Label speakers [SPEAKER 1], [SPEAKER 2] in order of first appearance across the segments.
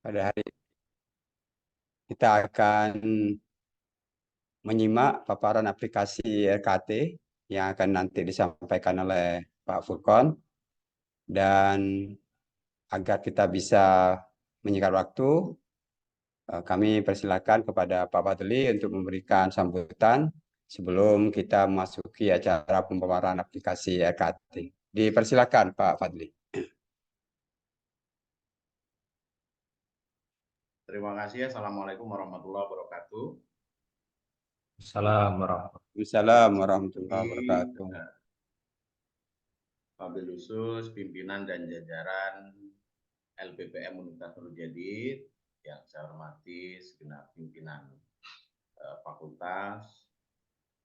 [SPEAKER 1] Pada hari kita akan menyimak paparan aplikasi RKT yang akan nanti disampaikan oleh Pak Furkon, dan agar kita bisa menyingkat waktu, kami persilakan kepada Pak Fadli untuk memberikan sambutan sebelum kita memasuki acara pemaparan aplikasi RKT. Dipersilakan Pak Fadli.
[SPEAKER 2] Terima kasih. Assalamualaikum warahmatullahi wabarakatuh.
[SPEAKER 3] Assalamualaikum.
[SPEAKER 1] Waalaikumsalam warahmatullahi wabarakatuh.
[SPEAKER 2] Wabil khusus pimpinan dan jajaran LPPM Universitas Nurul Jadid yang saya hormati segenap pimpinan fakultas,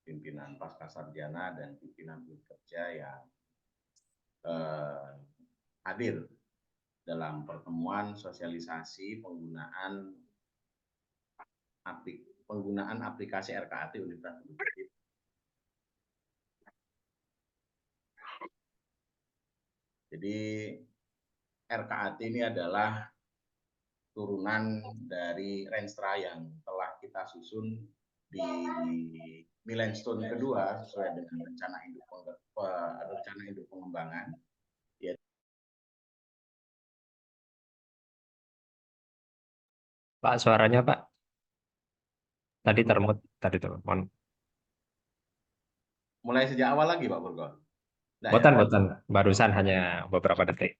[SPEAKER 2] pimpinan pascasarjana dan pimpinan unit kerja yang hadir dalam pertemuan sosialisasi penggunaan aplikasi RKAT Universitas Nurul Jadid. Jadi RKAT ini adalah turunan dari Renstra yang telah kita susun di milestone kedua sesuai dengan rencana induk pengembangan.
[SPEAKER 3] Pak, suaranya Pak. Tadi termut, mohon.
[SPEAKER 2] Mulai sejak awal lagi Pak Burgon.
[SPEAKER 3] Botan, barusan hanya beberapa detik.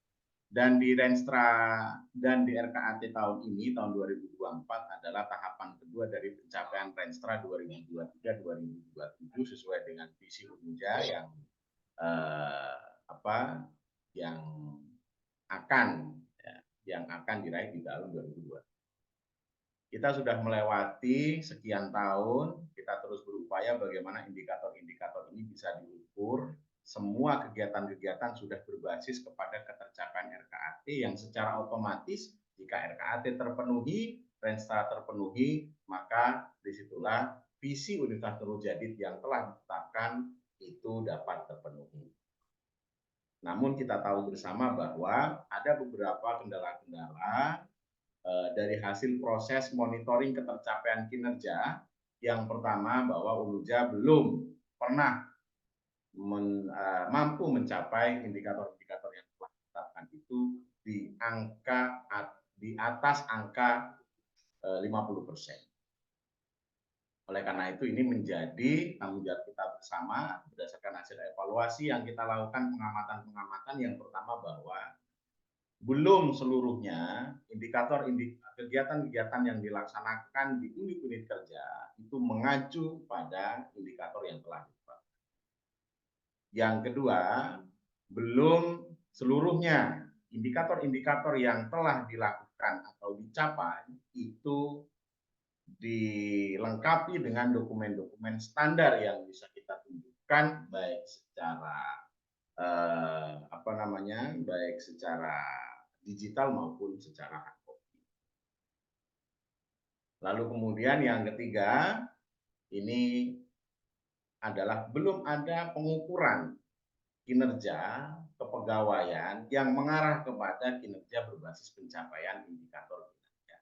[SPEAKER 2] Dan di Renstra dan di RKAT tahun ini, tahun 2024 adalah tahapan kedua dari pencapaian Renstra 2023-2027 sesuai dengan visi Unja yang akan diraih di tahun 2020. Kita sudah melewati sekian tahun, kita terus berupaya bagaimana indikator-indikator ini bisa diukur. Semua kegiatan-kegiatan sudah berbasis kepada ketercapaian RKAT yang secara otomatis jika RKAT terpenuhi, Renstra terpenuhi, maka disitulah visi Universitas Nurul Jadid yang telah ditetapkan itu dapat terpenuhi. Namun kita tahu bersama bahwa ada beberapa kendala-kendala dari hasil proses monitoring ketercapaian kinerja. Yang pertama bahwa Unuja belum pernah mampu mencapai indikator-indikator yang telah ditetapkan itu di atas angka 50%. Oleh karena itu ini menjadi tanggung jawab kita bersama berdasarkan hasil evaluasi yang kita lakukan pengamatan-pengamatan. Yang pertama bahwa belum seluruhnya kegiatan-kegiatan yang dilaksanakan di unit-unit kerja itu mengacu pada indikator yang telah ditetapkan. Yang kedua, belum seluruhnya indikator-indikator yang telah dilakukan atau dicapai itu dilengkapi dengan dokumen-dokumen standar yang bisa kita tunjukkan baik secara baik secara digital maupun secara hard copy. Lalu kemudian yang ketiga, ini adalah belum ada pengukuran kinerja kepegawaian yang mengarah kepada kinerja berbasis pencapaian indikator kinerja.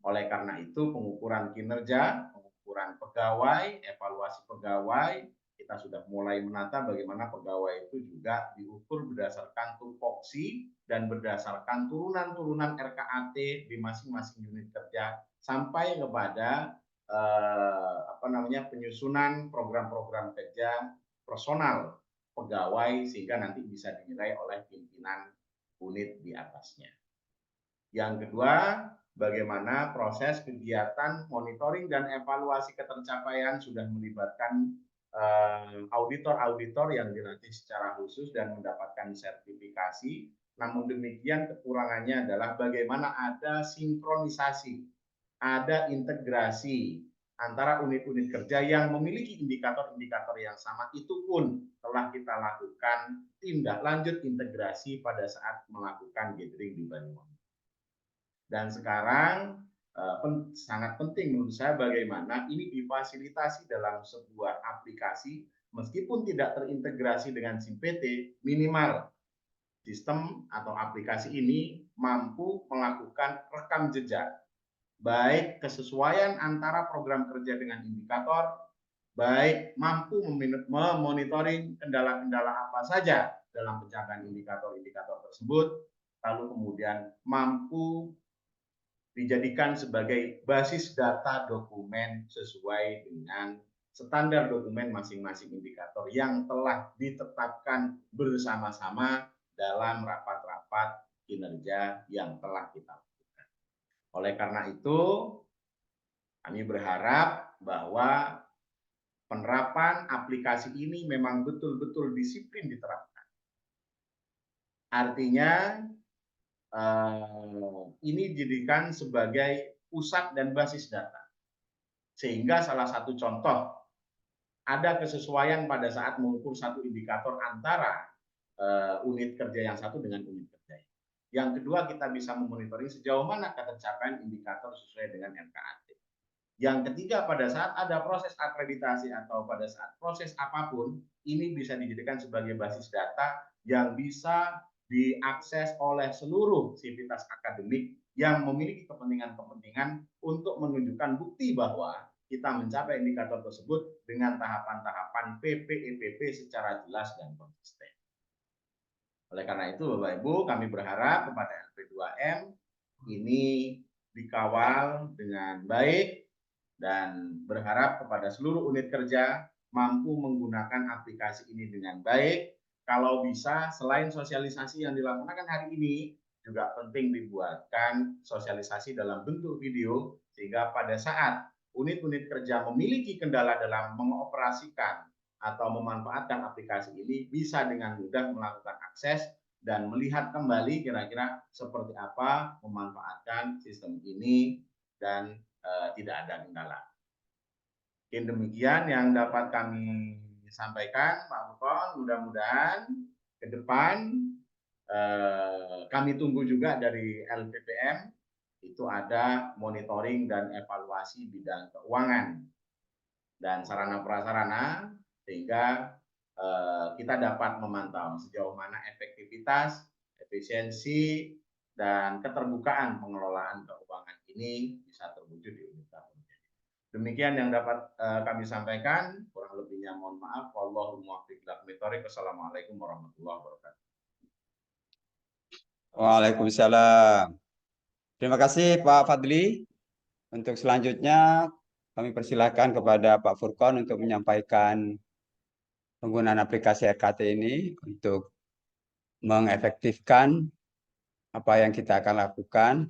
[SPEAKER 2] Oleh karena itu pengukuran kinerja, pengukuran pegawai, evaluasi pegawai, kita sudah mulai menata bagaimana pegawai itu juga diukur berdasarkan tupoksi dan berdasarkan turunan-turunan RKAT di masing-masing unit kerja sampai kepada penyusunan program-program kerja personal pegawai sehingga nanti bisa dinilai oleh pimpinan unit di atasnya. Yang kedua, bagaimana proses kegiatan monitoring dan evaluasi ketercapaian sudah melibatkan auditor-auditor yang dilatih secara khusus dan mendapatkan sertifikasi. Namun demikian kekurangannya adalah bagaimana ada sinkronisasi, ada integrasi antara unit-unit kerja yang memiliki indikator-indikator yang sama. Itu pun telah kita lakukan tindak lanjut integrasi pada saat melakukan gathering di Banyuwangi. Dan sekarang sangat penting menurut saya bagaimana ini difasilitasi dalam sebuah aplikasi meskipun tidak terintegrasi dengan SIM PT, minimal sistem atau aplikasi ini mampu melakukan rekam jejak, baik kesesuaian antara program kerja dengan indikator, baik mampu memonitoring kendala-kendala apa saja dalam pencapaian indikator-indikator tersebut, lalu kemudian mampu dijadikan sebagai basis data dokumen sesuai dengan standar dokumen masing-masing indikator yang telah ditetapkan bersama-sama dalam rapat-rapat kinerja yang telah kita lakukan. Oleh karena itu, kami berharap bahwa penerapan aplikasi ini memang betul-betul disiplin diterapkan. Artinya, ini dijadikan sebagai pusat dan basis data. Sehingga salah satu contoh, ada kesesuaian pada saat mengukur satu indikator antara unit kerja yang satu dengan unit kerja. Yang kedua, kita bisa memonitoring sejauh mana tercapaian indikator sesuai dengan RKAT. Yang ketiga, pada saat ada proses akreditasi atau pada saat proses apapun, ini bisa dijadikan sebagai basis data yang bisa diakses oleh seluruh sivitas akademik yang memiliki kepentingan-kepentingan untuk menunjukkan bukti bahwa kita mencapai indikator tersebut dengan tahapan-tahapan PPEPP secara jelas dan konsisten. Oleh karena itu, Bapak Ibu, kami berharap kepada LP2M ini dikawal dengan baik dan berharap kepada seluruh unit kerja mampu menggunakan aplikasi ini dengan baik. Kalau bisa, selain sosialisasi yang dilaksanakan hari ini, juga penting dibuatkan sosialisasi dalam bentuk video, sehingga pada saat unit-unit kerja memiliki kendala dalam mengoperasikan atau memanfaatkan aplikasi ini, bisa dengan mudah melakukan akses dan melihat kembali kira-kira seperti apa memanfaatkan sistem ini dan tidak ada kendala. Mungkin demikian yang dapat kami sampaikan, Pak Furkon. Mudah-mudahan ke depan kami tunggu juga dari LPPM itu ada monitoring dan evaluasi bidang keuangan dan sarana prasarana, sehingga kita dapat memantau sejauh mana efektivitas, efisiensi, dan keterbukaan pengelolaan keuangan ini bisa terwujud di unit kerja. Demikian yang dapat kami sampaikan. Kurang lebihnya mohon maaf. Wallahul muwaffiq ila aqwamit thoriq. Wassalamualaikum warahmatullahi wabarakatuh.
[SPEAKER 1] Waalaikumsalam. Terima kasih Pak Fadli. Untuk selanjutnya kami persilahkan kepada Pak Furkon untuk menyampaikan penggunaan aplikasi RKT ini untuk mengefektifkan apa yang kita akan lakukan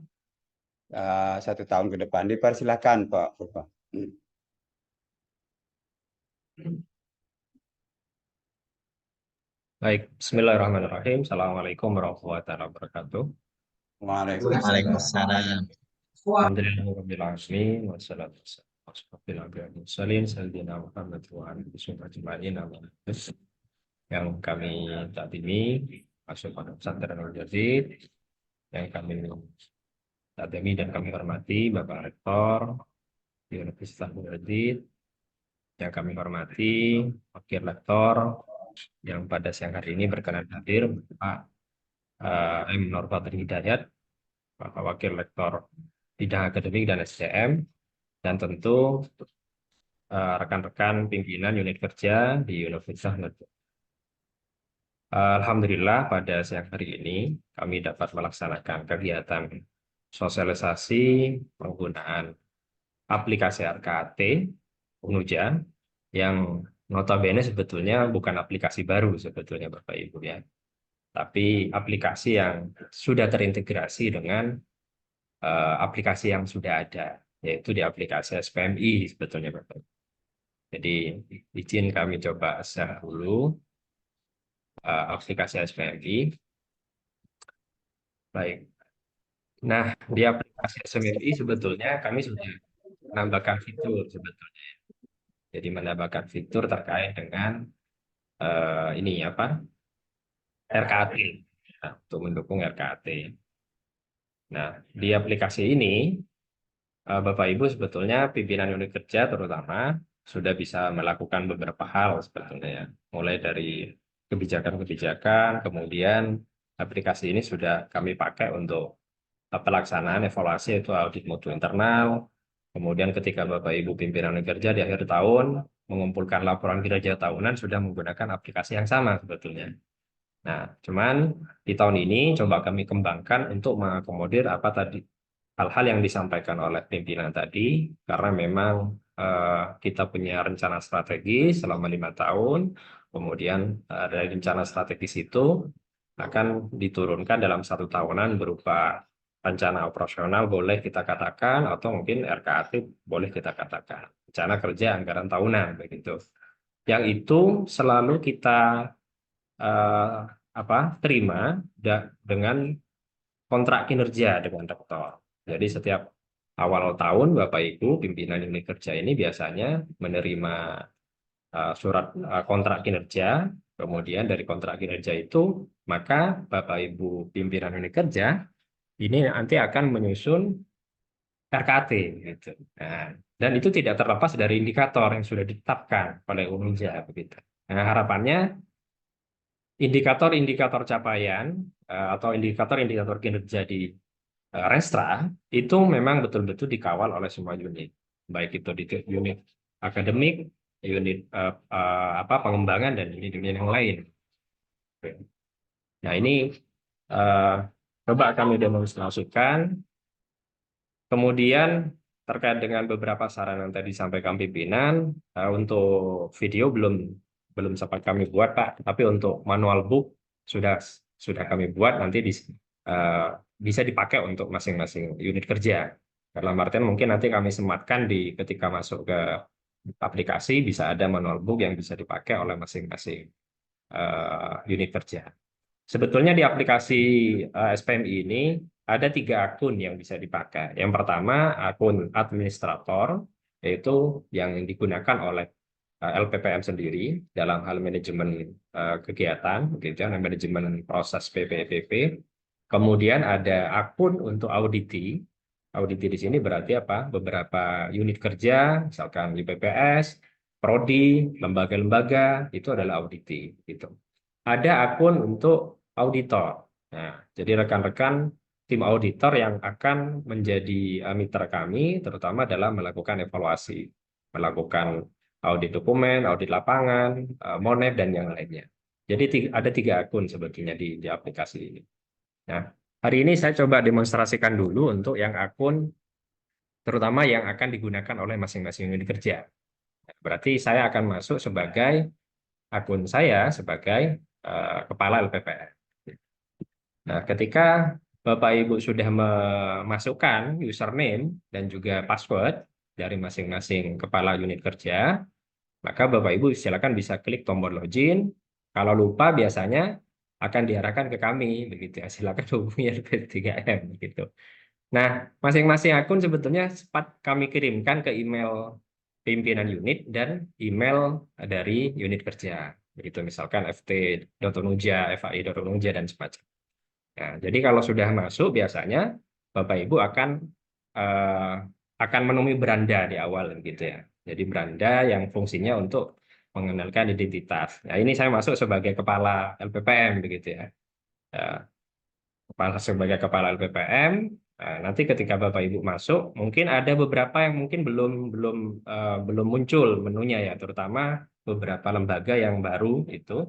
[SPEAKER 1] 1 tahun ke depan. Dipersilahkan Pak Furkon.
[SPEAKER 3] Baik, bismillahirrahmanirrahim. Assalamualaikum warahmatullahi wabarakatuh.
[SPEAKER 1] Waalaikumsalam.
[SPEAKER 3] Alhamdulillahirabbil alamin wassalatu yang kami saat ini masuk pada pesantren Al-Jazid, yang kami saat ini dan kami hormati Bapak Rektor di Universitas Al-Jazid, yang kami hormati Wakil Rektor yang pada siang hari ini berkenan hadir, Pak M. Nur Fadri Hidayat, Bapak Wakil Rektor Bidang Akademik dan SDM, dan tentu rekan-rekan pimpinan unit kerja di Universitas Al-Jazid. Alhamdulillah pada siang hari ini kami dapat melaksanakan kegiatan sosialisasi penggunaan aplikasi RKAT Unuja yang notabene sebetulnya bukan aplikasi baru sebetulnya Bapak Ibu ya, tapi aplikasi yang sudah terintegrasi dengan aplikasi yang sudah ada, yaitu di aplikasi SPMI sebetulnya Bapak Ibu. Jadi izin kami coba share dulu aplikasi SPMI. Baik. Nah, di aplikasi SPMI sebetulnya kami sudah menambahkan fitur sebetulnya. Jadi menambahkan fitur terkait dengan ini apa? RKAT. Nah, untuk mendukung RKAT. Nah, di aplikasi ini Bapak Ibu sebetulnya pimpinan unit kerja terutama sudah bisa melakukan beberapa hal sebetulnya ya. Mulai dari kebijakan-kebijakan, kemudian aplikasi ini sudah kami pakai untuk pelaksanaan evaluasi itu audit mutu internal. Kemudian ketika Bapak Ibu pimpinan kerja di akhir tahun mengumpulkan laporan kinerja tahunan sudah menggunakan aplikasi yang sama sebetulnya. Nah, cuman di tahun ini coba kami kembangkan untuk mengakomodir apa tadi hal-hal yang disampaikan oleh pimpinan tadi, karena memang kita punya rencana strategi selama 5 tahun, kemudian dari rencana strategis itu akan diturunkan dalam 1 tahunan berupa rencana operasional boleh kita katakan, atau mungkin RKAT boleh kita katakan, rencana kerja anggaran tahunan begitu. Yang itu selalu kita terima dengan kontrak kinerja dengan rektor. Jadi setiap awal tahun Bapak Ibu pimpinan unit kerja ini biasanya menerima surat kontrak kinerja, kemudian dari kontrak kinerja itu maka Bapak Ibu pimpinan unit kerja ini nanti akan menyusun RKT gitu. Nah, dan itu tidak terlepas dari indikator yang sudah ditetapkan oleh UNIJA begitu. Nah, harapannya indikator-indikator capaian atau indikator-indikator kinerja di Restra itu memang betul-betul dikawal oleh semua unit, baik itu di unit akademik, unit pengembangan, dan unit-unit yang lain. Nah, ini coba kami demonstrasikan. Kemudian terkait dengan beberapa saran yang tadi disampaikan pimpinan, untuk video belum sempat kami buat, Pak, tapi untuk manual book sudah kami buat, nanti bisa dipakai untuk masing-masing unit kerja. Dalam artian mungkin nanti kami sematkan ketika masuk ke aplikasi bisa ada manual book yang bisa dipakai oleh masing-masing unit kerja. Sebetulnya di aplikasi SPMI ini ada 3 akun yang bisa dipakai. Yang pertama akun administrator, yaitu yang digunakan oleh LPPM sendiri dalam hal manajemen kegiatan, gitu ya, manajemen proses PPPP. Kemudian ada akun untuk auditi. Auditi di sini berarti apa? Beberapa unit kerja, misalkan UPPS, prodi, lembaga-lembaga, itu adalah auditi. Gitu. Ada akun untuk auditor. Nah, jadi rekan-rekan tim auditor yang akan menjadi mitra kami, terutama dalam melakukan evaluasi, melakukan audit dokumen, audit lapangan, monet, dan yang lainnya. Jadi ada 3 akun sebetulnya di aplikasi ini. Nah, hari ini saya coba demonstrasikan dulu untuk yang akun, terutama yang akan digunakan oleh masing-masing unit kerja. Berarti saya akan masuk sebagai akun saya sebagai kepala LPPM. Nah, ketika Bapak Ibu sudah memasukkan username dan juga password dari masing-masing kepala unit kerja, maka Bapak Ibu silakan bisa klik tombol login. Kalau lupa biasanya akan diarahkan ke kami, begitu ya. Silakan hubungi LP3M gitu. Nah, masing-masing akun sebetulnya sempat kami kirimkan ke email pimpinan unit dan email dari unit kerja. Begitu misalkan ft.unuja, fai.unuja, dan semacamnya. Nah, jadi kalau sudah masuk biasanya Bapak Ibu akan menemui beranda di awal gitu ya. Jadi beranda yang fungsinya untuk mengenalkan identitas. Nah, ini saya masuk sebagai kepala LPPM begitu ya. Sebagai kepala LPPM, nanti ketika Bapak Ibu masuk, mungkin ada beberapa yang mungkin belum muncul menunya ya, terutama beberapa lembaga yang baru itu.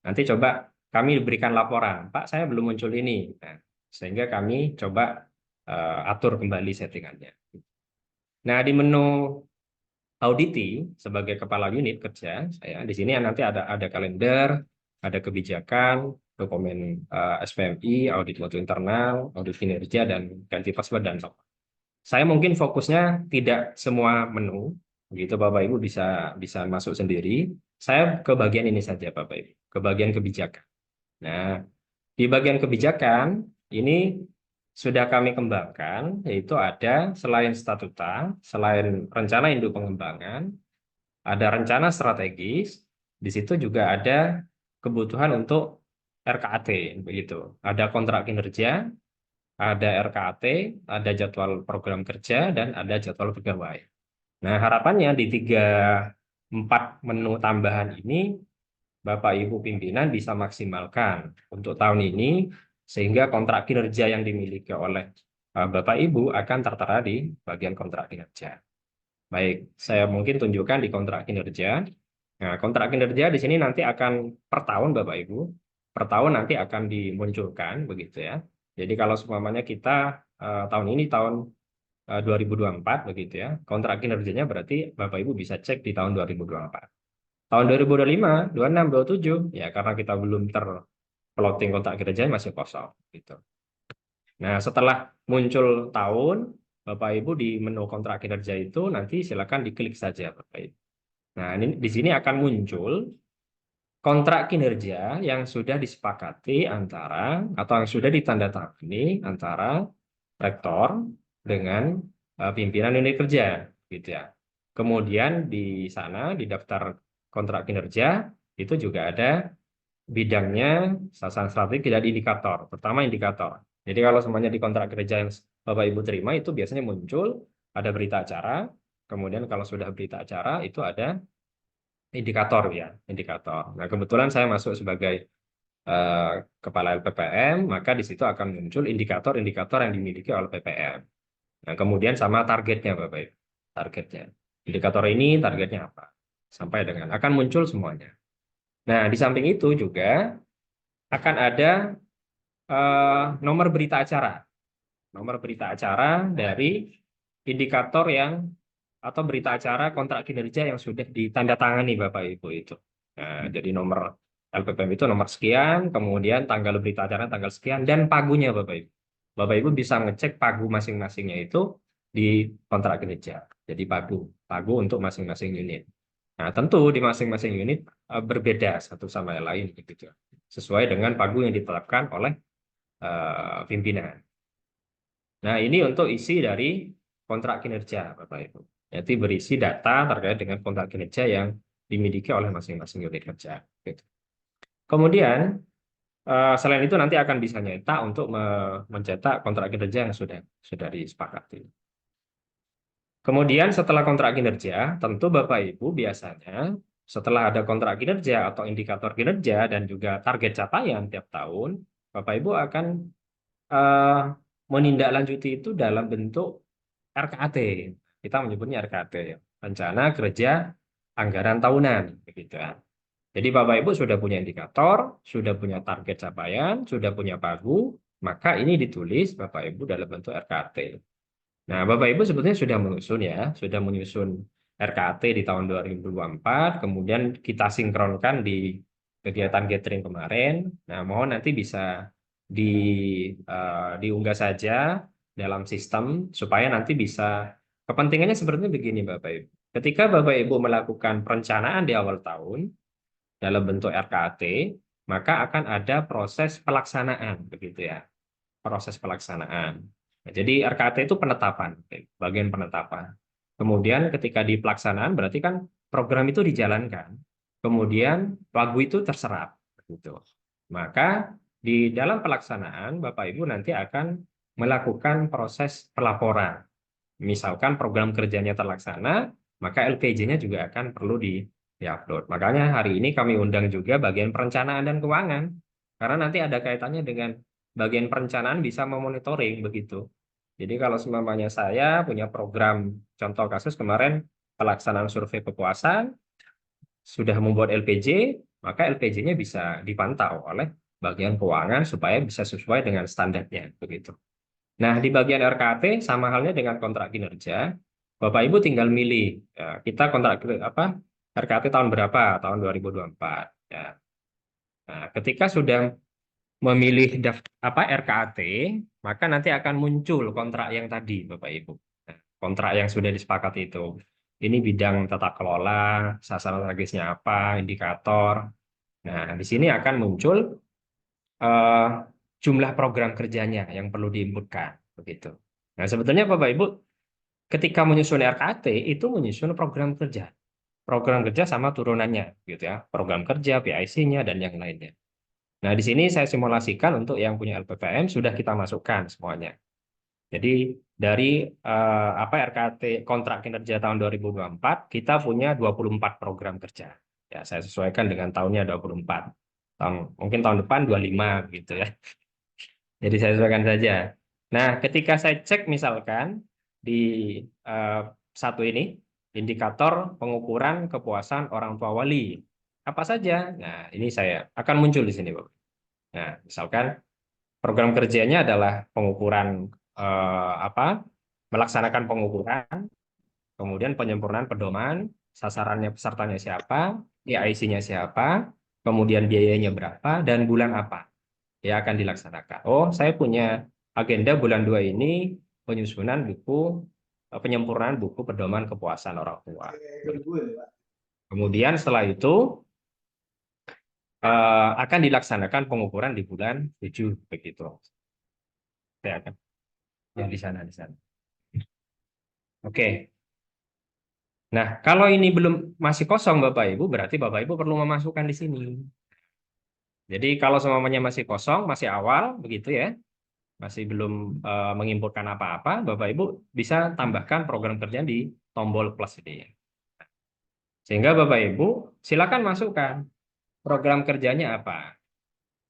[SPEAKER 3] Nanti coba kami berikan laporan, Pak, saya belum muncul ini. Nah, sehingga kami coba atur kembali settingannya. Nah, di menu auditi sebagai kepala unit kerja saya di sini nanti ada kalender, ada kebijakan, dokumen SPMI, audit mutu internal, audit kinerja, dan ganti password dan so. Saya mungkin fokusnya tidak semua menu, begitu Bapak Ibu bisa masuk sendiri. Saya ke bagian ini saja Bapak Ibu, ke bagian kebijakan. Nah, di bagian kebijakan ini sudah kami kembangkan, yaitu ada selain statuta, selain rencana induk pengembangan, ada rencana strategis, di situ juga ada kebutuhan untuk RKAT, begitu. Ada kontrak kinerja, ada RKAT, ada jadwal program kerja, dan ada jadwal pegawai. Nah, harapannya di 4 menu tambahan ini, Bapak Ibu pimpinan bisa maksimalkan. Untuk tahun ini, Sehingga kontrak kinerja yang dimiliki oleh Bapak Ibu akan tertera di bagian kontrak kinerja. Baik, saya mungkin tunjukkan di kontrak kinerja. Nah, kontrak kinerja di sini nanti akan per tahun Bapak Ibu, per tahun nanti akan dimunculkan begitu ya. Jadi kalau seumpamanya kita tahun ini tahun 2024 begitu ya, kontrak kinerjanya berarti Bapak Ibu bisa cek di tahun 2024. Tahun 2025, 26, 27 ya karena kita belum terplotting kontrak kinerjanya masih kosong gitu. Nah, setelah muncul tahun, Bapak Ibu di menu kontrak kinerja itu nanti silakan diklik saja Bapak Ibu. Nah, ini di sini akan muncul kontrak kinerja yang sudah disepakati antara atau yang sudah ditandatangani antara rektor dengan pimpinan unit kerja gitu ya. Kemudian di sana di daftar kontrak kinerja itu juga ada bidangnya sasaran strategis dan indikator, pertama indikator. Jadi kalau semuanya di kontrak kerja yang Bapak Ibu terima itu biasanya muncul ada berita acara, kemudian kalau sudah berita acara itu ada indikator ya, indikator. Nah, kebetulan saya masuk sebagai kepala LPPM, maka di situ akan muncul indikator-indikator yang dimiliki oleh PPM. Nah, kemudian sama targetnya Bapak Ibu. Targetnya. Indikator ini targetnya apa? Sampai dengan akan muncul semuanya. Nah, di samping itu juga akan ada nomor berita acara. Nomor berita acara dari indikator yang atau berita acara kontrak kinerja yang sudah ditandatangani Bapak Ibu itu. Nah, jadi nomor LPPM itu nomor sekian, kemudian tanggal berita acara tanggal sekian, dan pagunya Bapak Ibu. Bapak Ibu bisa ngecek pagu masing-masingnya itu di kontrak kinerja. Jadi pagu untuk masing-masing unit. Nah, tentu di masing-masing unit berbeda satu sama yang lain gitu. Sesuai dengan pagu yang ditetapkan oleh pimpinan. Nah, ini untuk isi dari kontrak kinerja, Bapak Ibu. Jadi berisi data terkait dengan kontrak kinerja yang dimiliki oleh masing-masing unit kerja. Gitu. Kemudian, selain itu nanti akan bisa nyetak untuk mencetak kontrak kinerja yang sudah disepakati. Kemudian setelah kontrak kinerja, tentu Bapak Ibu biasanya setelah ada kontrak kinerja atau indikator kinerja dan juga target capaian tiap tahun, Bapak Ibu akan menindaklanjuti itu dalam bentuk RKAT. Kita menyebutnya RKAT, rencana kerja anggaran tahunan, begitu ya. Jadi Bapak Ibu sudah punya indikator, sudah punya target capaian, sudah punya pagu, maka ini ditulis Bapak Ibu dalam bentuk RKAT. Nah, Bapak Ibu sebetulnya sudah menyusun RKAT di tahun 2024, kemudian kita sinkronkan di kegiatan gathering kemarin. Nah, mohon nanti bisa diunggah saja dalam sistem supaya nanti bisa kepentingannya sebenarnya begini Bapak Ibu. Ketika Bapak Ibu melakukan perencanaan di awal tahun dalam bentuk RKAT, maka akan ada proses pelaksanaan begitu ya. Proses pelaksanaan. Nah, jadi RKAT itu penetapan, bagian penetapan. Kemudian ketika di pelaksanaan berarti kan program itu dijalankan. Kemudian lagu itu terserap gitu. Maka di dalam pelaksanaan Bapak Ibu nanti akan melakukan proses pelaporan. Misalkan program kerjanya terlaksana, maka LPJ-nya juga akan perlu di-upload. Makanya hari ini kami undang juga bagian perencanaan dan keuangan. Karena nanti ada kaitannya dengan bagian perencanaan bisa memonitoring begitu. Jadi kalau seumpamanya saya punya program, contoh kasus kemarin pelaksanaan survei kepuasan, sudah membuat LPJ, maka LPJ-nya bisa dipantau oleh bagian keuangan supaya bisa sesuai dengan standarnya begitu. Nah, di bagian RKAT sama halnya dengan kontrak kinerja, Bapak Ibu tinggal milih ya, kita kontrak RKAT tahun berapa? Tahun 2024 ya. Nah, ketika sudah memilih RKAT, maka nanti akan muncul kontrak yang tadi Bapak Ibu. Nah, kontrak yang sudah disepakati itu. Ini bidang tata kelola, sasaran strategisnya apa, indikator. Nah, di sini akan muncul jumlah program kerjanya yang perlu diinputkan begitu. Nah, sebetulnya Bapak Ibu ketika menyusun RKAT itu menyusun program kerja sama turunannya gitu ya, program kerja, PIC-nya dan yang lainnya. Nah, di sini saya simulasikan untuk yang punya LPPM sudah kita masukkan semuanya. Jadi dari RKAT kontrak kinerja tahun 2024 kita punya 24 program kerja. Ya, saya sesuaikan dengan tahunnya 24. Mungkin tahun depan 25 gitu ya. Jadi saya sesuaikan saja. Nah, ketika saya cek misalkan di satu ini, indikator pengukuran kepuasan orang tua wali. Apa saja? Nah, ini saya akan muncul di sini, Bapak. Nah, misalkan program kerjanya adalah pengukuran melaksanakan pengukuran, kemudian penyempurnaan pedoman, sasarannya pesertanya siapa, PIC-nya siapa, kemudian biayanya berapa, dan bulan apa yang akan dilaksanakan. Oh, saya punya agenda bulan 2 ini penyusunan buku, penyempurnaan buku pedoman kepuasan orang tua. Kemudian setelah itu akan dilaksanakan pengukuran di bulan 7 begitu. Saya akan ya, di sana. Oke. Nah, kalau ini belum masih kosong Bapak Ibu, berarti Bapak Ibu perlu memasukkan di sini. Jadi kalau semuanya masih kosong, masih awal begitu ya, masih belum menginputkan apa-apa, Bapak Ibu bisa tambahkan program kerja di tombol plus ini. Sehingga Bapak Ibu silakan masukkan program kerjanya apa.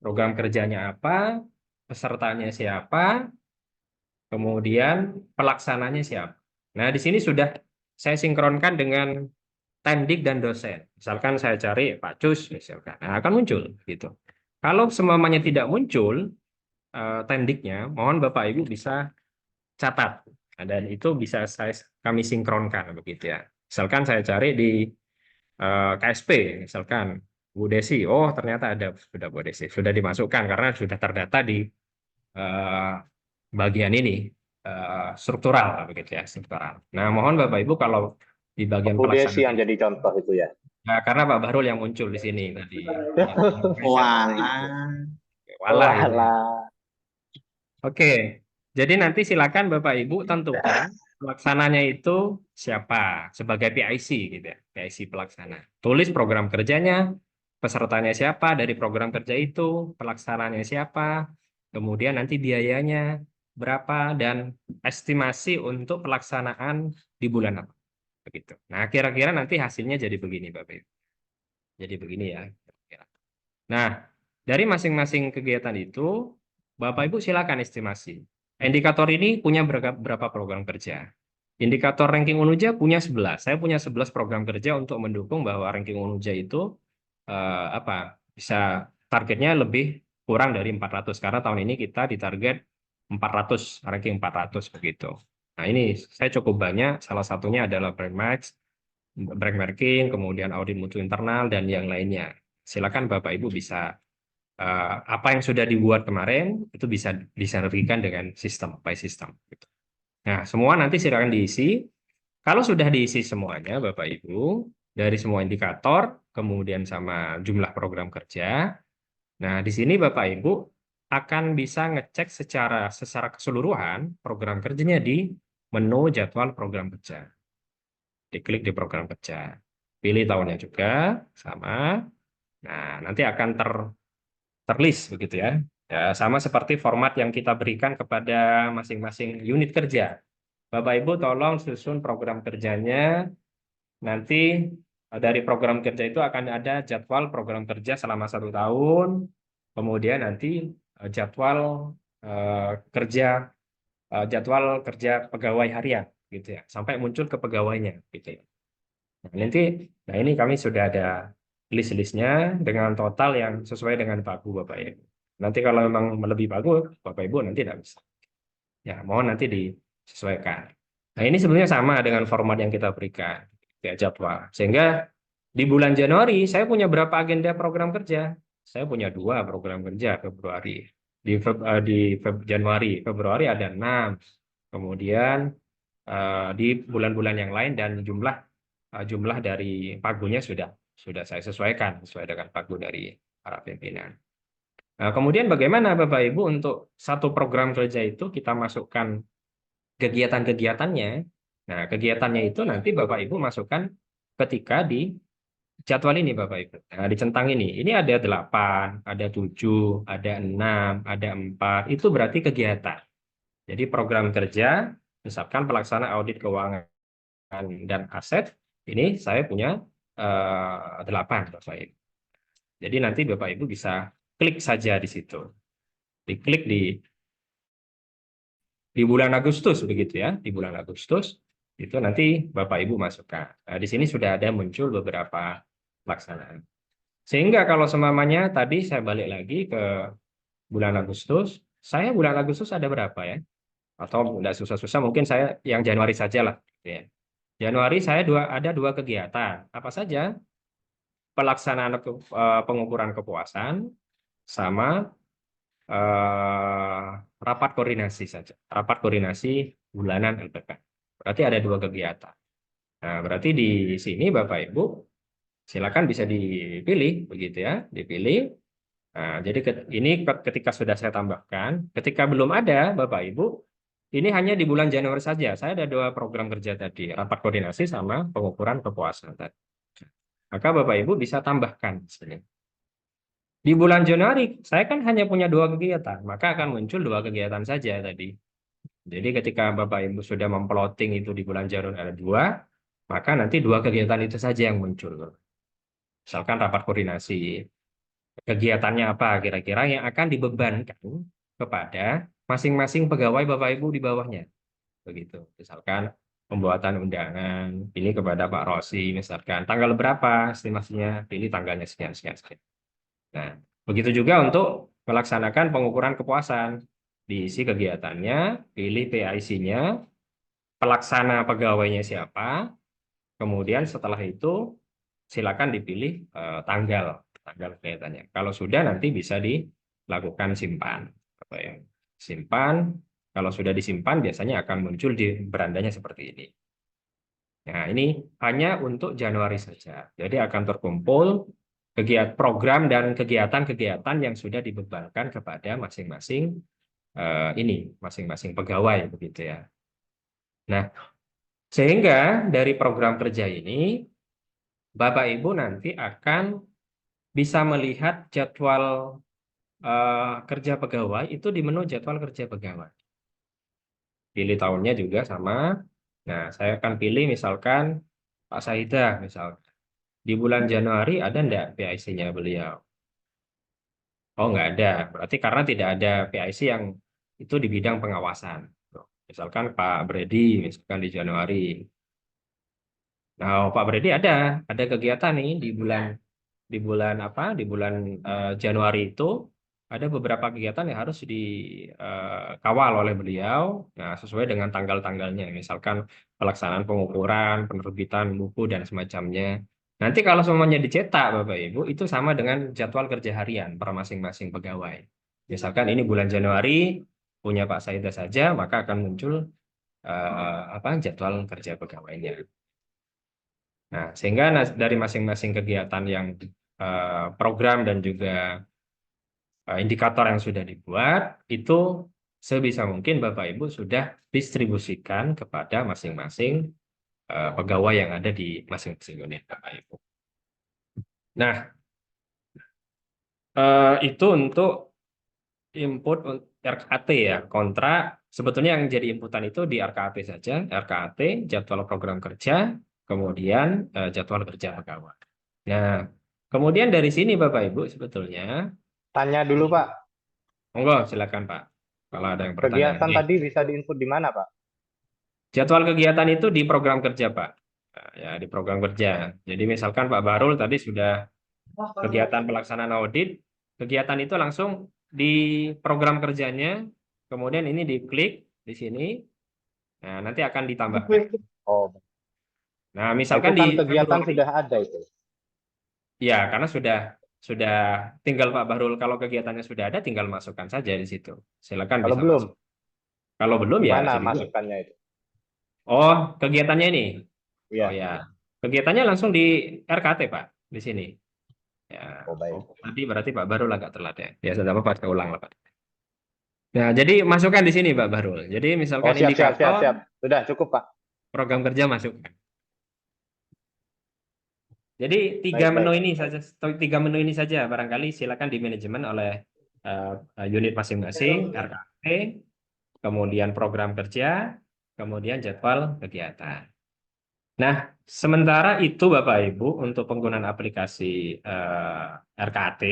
[SPEAKER 3] Program kerjanya apa, pesertanya siapa, kemudian pelaksananya siapa. Nah, di sini sudah saya sinkronkan dengan Tendik dan dosen. Misalkan saya cari Pak Cus, misalkan, nah, akan muncul gitu. Kalau semuanya tidak muncul tendiknya, mohon Bapak Ibu bisa catat. Nah, dan itu bisa kami sinkronkan begitu ya. Misalkan saya cari di KSP, misalkan Bu Desi, oh ternyata ada sudah Bu Desi, sudah dimasukkan karena sudah terdata di bagian ini struktural begitu ya, struktural. Nah, mohon Bapak Ibu kalau di bagian
[SPEAKER 4] Bu Desi yang
[SPEAKER 3] pelaksanaan.
[SPEAKER 4] jadi contoh itu ya.
[SPEAKER 3] Nah, karena Pak Bahrul yang muncul di sini tadi.
[SPEAKER 2] Walah.
[SPEAKER 3] Walah gitu ya.
[SPEAKER 4] Walah.
[SPEAKER 3] Oke, jadi nanti silakan Bapak Ibu tentukan pelaksananya itu siapa sebagai PIC gitu ya, PIC pelaksana. Tulis program kerjanya, pesertanya siapa dari program kerja itu, pelaksananya siapa, kemudian nanti biayanya berapa dan estimasi untuk pelaksanaan di bulan apa. Begitu. Nah, kira-kira nanti hasilnya jadi begini Bapak Ibu. Jadi begini ya. Nah, dari masing-masing kegiatan itu, Bapak Ibu silakan estimasi. Indikator ini punya berapa program kerja? Indikator ranking UNUJA punya 11. Saya punya 11 program kerja untuk mendukung bahwa ranking UNUJA itu bisa targetnya lebih kurang dari 400 karena tahun ini kita ditarget 400, ranking 400 begitu. Nah, ini saya cukup banyak, salah satunya adalah brackmarking, kemudian audit mutu internal dan yang lainnya. Silakan Bapak Ibu bisa apa yang sudah dibuat kemarin itu bisa disinergikan dengan sistem by system. Nah, semua nanti silakan diisi. Kalau sudah diisi semuanya, Bapak Ibu, dari semua indikator, kemudian sama jumlah program kerja. Nah, di sini Bapak Ibu akan bisa ngecek secara keseluruhan program kerjanya di menu jadwal program kerja. Diklik di program kerja. Pilih tahunnya juga, sama. Nah, nanti akan terlist begitu ya. Ya, sama seperti format yang kita berikan kepada masing-masing unit kerja. Bapak Ibu tolong susun program kerjanya. Nanti dari program kerja itu akan ada jadwal program kerja selama 1 tahun. Kemudian nanti jadwal kerja pegawai harian gitu ya, sampai muncul ke pegawainya gitu ya. Nah ini kami sudah ada list-listnya dengan total yang sesuai dengan pagu Bapak Ibu. Nanti kalau memang lebih bagus, Bapak Ibu nanti tidak bisa. Ya, mohon nanti disesuaikan. Nah ini sebenarnya sama dengan format yang kita berikan, ya, jadwal. Sehingga di bulan Januari saya punya berapa agenda program kerja? Saya punya 2 program kerja Februari. Di Januari, Februari ada 6. Kemudian di bulan-bulan yang lain dan jumlah dari pagunya sudah saya sesuaikan sesuai dengan pagu dari para pimpinan. Nah, kemudian bagaimana Bapak Ibu untuk satu program kerja itu kita masukkan kegiatan-kegiatannya. Nah, kegiatannya itu nanti Bapak Ibu masukkan ketika di jadwal ini Bapak Ibu. Nah, di centang ini ada 8, ada 7, ada 6, ada 4. Itu berarti kegiatan. Jadi program kerja, misalkan pelaksana audit keuangan dan aset, ini saya punya 8 Bapak Ibu. Jadi nanti Bapak Ibu bisa klik saja di situ. Diklik di di bulan Agustus begitu ya, di bulan Agustus itu nanti Bapak Ibu masukkan. Nah, di sini sudah ada muncul beberapa pelaksanaan. Sehingga kalau semamanya tadi saya balik lagi ke bulan Agustus, saya bulan Agustus ada berapa ya? Atau tidak susah-susah, mungkin saya yang Januari saja lah. Gitu ya. Januari saya ada dua kegiatan. Apa saja? Pelaksanaan pengukuran kepuasan sama rapat koordinasi saja. Rapat koordinasi bulanan LPK. Berarti ada dua kegiatan. Nah, berarti di sini Bapak Ibu silakan bisa dipilih begitu ya, dipilih. Nah, jadi ini ketika sudah saya tambahkan, ketika belum ada Bapak Ibu, ini hanya di bulan Januari saja. Saya ada dua program kerja tadi, rapat koordinasi sama pengukuran kepuasan tadi. Maka Bapak Ibu bisa tambahkan di sini. Di bulan Januari, saya kan hanya punya dua kegiatan, maka akan muncul dua kegiatan saja tadi. Jadi ketika Bapak Ibu sudah memplotting itu di bulan Januari ada dua, maka nanti dua kegiatan itu saja yang muncul. Misalkan rapat koordinasi, kegiatannya apa kira-kira yang akan dibebankan kepada masing-masing pegawai Bapak Ibu di bawahnya. Begitu. Misalkan pembuatan undangan, pilih kepada Pak Rosi, misalkan tanggal berapa estimasinya, pilih tanggalnya sekian, sekian, sekian. Nah, begitu juga untuk melaksanakan pengukuran kepuasan. Diisi kegiatannya, pilih PIC-nya, pelaksana pegawainya siapa, kemudian setelah itu silakan dipilih tanggal kegiatannya. Kalau sudah nanti bisa dilakukan simpan. Apa ya? Simpan, kalau sudah disimpan biasanya akan muncul di berandanya seperti ini. Nah, ini hanya untuk Januari saja. Jadi akan terkumpul program dan kegiatan-kegiatan yang sudah dibebankan kepada masing-masing masing-masing pegawai begitu ya. Nah, sehingga dari program kerja ini Bapak Ibu nanti akan bisa melihat jadwal kerja pegawai itu di menu jadwal kerja pegawai. Pilih tahunnya juga sama. Nah, saya akan pilih misalkan Pak Saida misalkan. Di bulan Januari ada enggak PIC-nya beliau? Oh, nggak ada. Berarti karena tidak ada PIC yang itu di bidang pengawasan. Misalkan Pak Bredi, misalkan di Januari. Nah, Pak Bredi ada kegiatan nih di bulan apa? Di bulan Januari itu ada beberapa kegiatan yang harus dikawal oleh beliau. Nah, sesuai dengan tanggal-tanggalnya. Misalkan pelaksanaan pengukuran, penerbitan buku dan semacamnya. Nanti kalau semuanya dicetak, Bapak Ibu, itu sama dengan jadwal kerja harian per masing-masing pegawai. Misalkan ini bulan Januari punya Pak Saida saja, maka akan muncul jadwal kerja pegawainya. Nah, sehingga dari masing-masing kegiatan yang program dan juga indikator yang sudah dibuat, itu sebisa mungkin Bapak Ibu sudah distribusikan kepada masing-masing pegawai yang ada di masing-masing unit Bapak Ibu. Nah, itu untuk input RKAT ya, kontrak. Sebetulnya yang jadi inputan itu di RKAT saja, RKAT, jadwal program kerja, kemudian jadwal kerja pegawai. Nah, kemudian dari sini Bapak Ibu sebetulnya,
[SPEAKER 4] Tanya dulu Pak,
[SPEAKER 3] monggo silakan Pak, kalau ada yang pertanyaan.
[SPEAKER 4] kegiatan tadi bisa diinput di mana Pak?
[SPEAKER 3] Jadwal kegiatan itu di program kerja Pak, Nah, ya di program kerja. Jadi misalkan Pak Barul tadi sudah kegiatan pelaksanaan audit, kegiatan itu langsung di program kerjanya, kemudian ini diklik di sini, nah nanti akan ditambahkan.
[SPEAKER 4] Oh,
[SPEAKER 3] Nah
[SPEAKER 4] itu
[SPEAKER 3] misalkan
[SPEAKER 4] kan
[SPEAKER 3] di
[SPEAKER 4] kegiatan
[SPEAKER 3] Februari,
[SPEAKER 4] sudah ada itu.
[SPEAKER 3] ya karena sudah tinggal Pak Barul, kalau kegiatannya sudah ada tinggal masukkan saja di situ. Silakan
[SPEAKER 4] Kalau
[SPEAKER 3] bisa
[SPEAKER 4] belum,
[SPEAKER 3] masuk. Kalau belum
[SPEAKER 4] di
[SPEAKER 3] ya
[SPEAKER 4] mana
[SPEAKER 3] bisa dibuat.
[SPEAKER 4] masukannya itu?
[SPEAKER 3] Oh, kegiatannya ini.
[SPEAKER 4] Iya.
[SPEAKER 3] Oh ya. Kegiatannya langsung di RKT Pak, di sini. Ya.
[SPEAKER 4] Oh baik.
[SPEAKER 3] Oh, tadi berarti Pak Barul agak telat ya. Ya sudah apa-apa, saya ulang lah Pak. Nah, jadi masukkan di sini Pak Barul. Jadi
[SPEAKER 4] Oh
[SPEAKER 3] misalkan
[SPEAKER 4] siap.
[SPEAKER 3] indikator
[SPEAKER 4] Sudah cukup Pak.
[SPEAKER 3] program kerja masukkan. Jadi tiga
[SPEAKER 4] Baik,
[SPEAKER 3] menu
[SPEAKER 4] baik.
[SPEAKER 3] ini saja, barangkali silakan di manajemen oleh unit masing-masing, RKT, kemudian program kerja, kemudian jadwal kegiatan. Nah, sementara itu Bapak Ibu untuk penggunaan aplikasi RKT,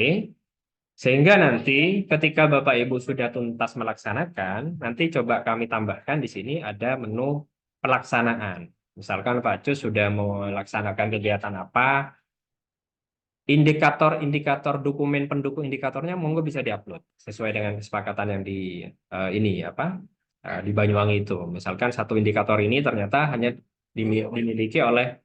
[SPEAKER 3] Sehingga nanti ketika Bapak Ibu sudah tuntas melaksanakan, nanti coba kami tambahkan di sini ada menu pelaksanaan. Misalkan Pak Cus sudah melaksanakan kegiatan apa, indikator-indikator dokumen pendukung indikatornya monggo bisa diupload sesuai dengan kesepakatan yang di ini apa di Banyuwangi itu. Misalkan satu indikator ini ternyata hanya dimiliki oleh